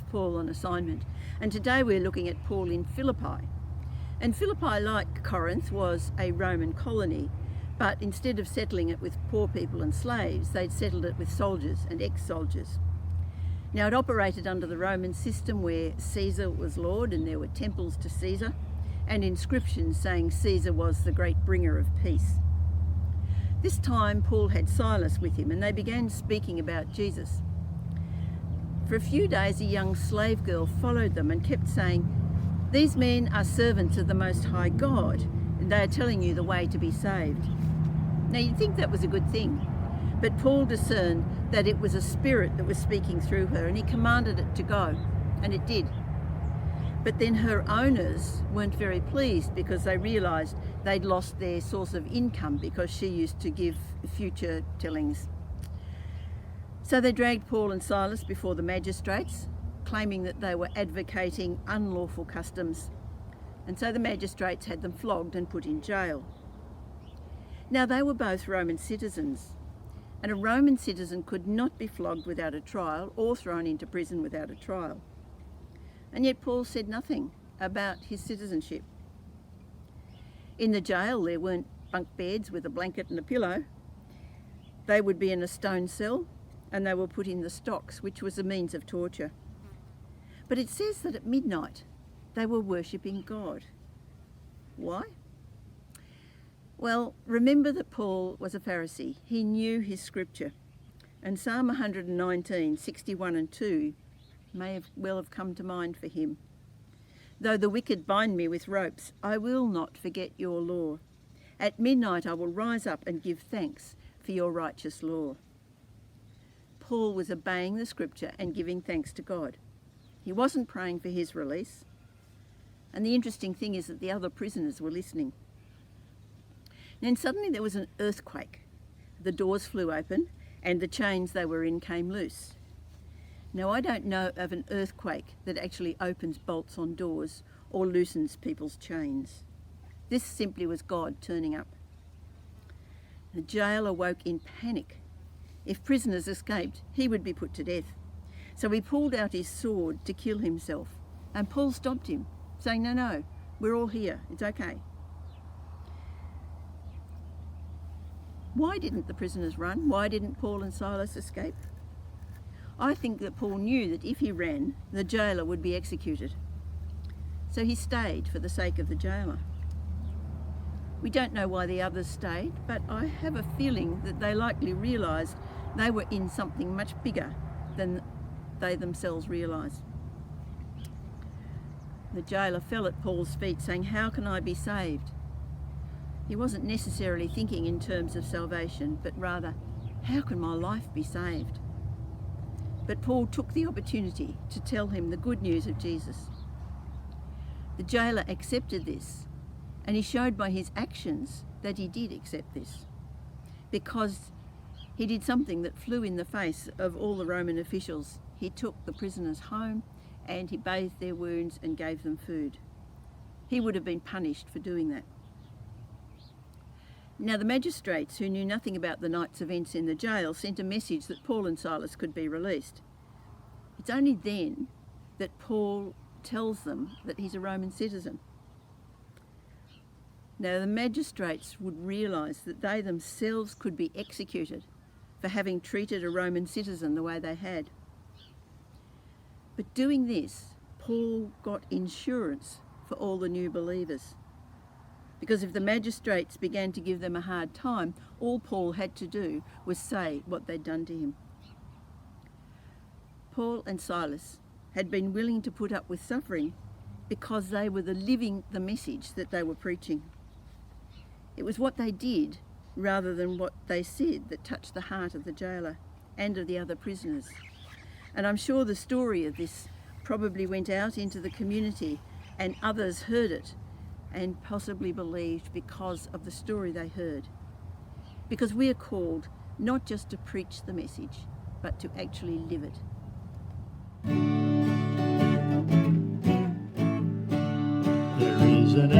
with Paul on assignment, and today we're looking at Paul in Philippi. And Philippi, like Corinth, was a Roman colony, but instead of settling it with poor people and slaves, they'd settled it with soldiers and ex-soldiers. Now, it operated under the Roman system where Caesar was Lord and there were temples to Caesar and inscriptions saying Caesar was the great bringer of peace. This time, Paul had Silas with him and they began speaking about Jesus. For a few days, a young slave girl followed them and kept saying, "These men are servants of the Most High God, and they are telling you the way to be saved." Now, you'd think that was a good thing, but Paul discerned that it was a spirit that was speaking through her, and he commanded it to go, and it did. But then her owners weren't very pleased because they realised they'd lost their source of income because she used to give future tellings. So they dragged Paul and Silas before the magistrates, claiming that they were advocating unlawful customs. And so the magistrates had them flogged and put in jail. Now, they were both Roman citizens, and a Roman citizen could not be flogged without a trial or thrown into prison without a trial. And yet Paul said nothing about his citizenship. In the jail, there weren't bunk beds with a blanket and a pillow. They would be in a stone cell, and they were put in the stocks, which was a means of torture. But it says that at midnight they were worshipping God. Why? Well, remember that Paul was a Pharisee. He knew his scripture. And Psalm 119, 61 and 2 may well have come to mind for him. "Though the wicked bind me with ropes, I will not forget your law. At midnight I will rise up and give thanks for your righteous law." Paul was obeying the scripture and giving thanks to God. He wasn't praying for his release. And the interesting thing is that the other prisoners were listening. And then suddenly there was an earthquake. The doors flew open and the chains they were in came loose. Now, I don't know of an earthquake that actually opens bolts on doors or loosens people's chains. This simply was God turning up. The jailer woke in panic. If prisoners escaped, he would be put to death. So he pulled out his sword to kill himself. And Paul stopped him, saying, No, we're all here. It's okay. Why didn't the prisoners run? Why didn't Paul and Silas escape? I think that Paul knew that if he ran, the jailer would be executed. So he stayed for the sake of the jailer. We don't know why the others stayed, but I have a feeling that they likely realised they were in something much bigger than they themselves realised. The jailer fell at Paul's feet saying, "How can I be saved?" He wasn't necessarily thinking in terms of salvation, but rather, how can my life be saved? But Paul took the opportunity to tell him the good news of Jesus. The jailer accepted this, and he showed by his actions that he did accept this, because he did something that flew in the face of all the Roman officials. He took the prisoners home and he bathed their wounds and gave them food. He would have been punished for doing that. Now, the magistrates, who knew nothing about the night's events in the jail, sent a message that Paul and Silas could be released. It's only then that Paul tells them that he's a Roman citizen. Now, the magistrates would realise that they themselves could be executed for having treated a Roman citizen the way they had. But doing this, Paul got insurance for all the new believers. Because if the magistrates began to give them a hard time, all Paul had to do was say what they'd done to him. Paul and Silas had been willing to put up with suffering because they were living the message that they were preaching. It was what they did rather than what they said that touched the heart of the jailer and of the other prisoners. And I'm sure the story of this probably went out into the community and others heard it and possibly believed because of the story they heard. Because we are called not just to preach the message, but to actually live it. There is an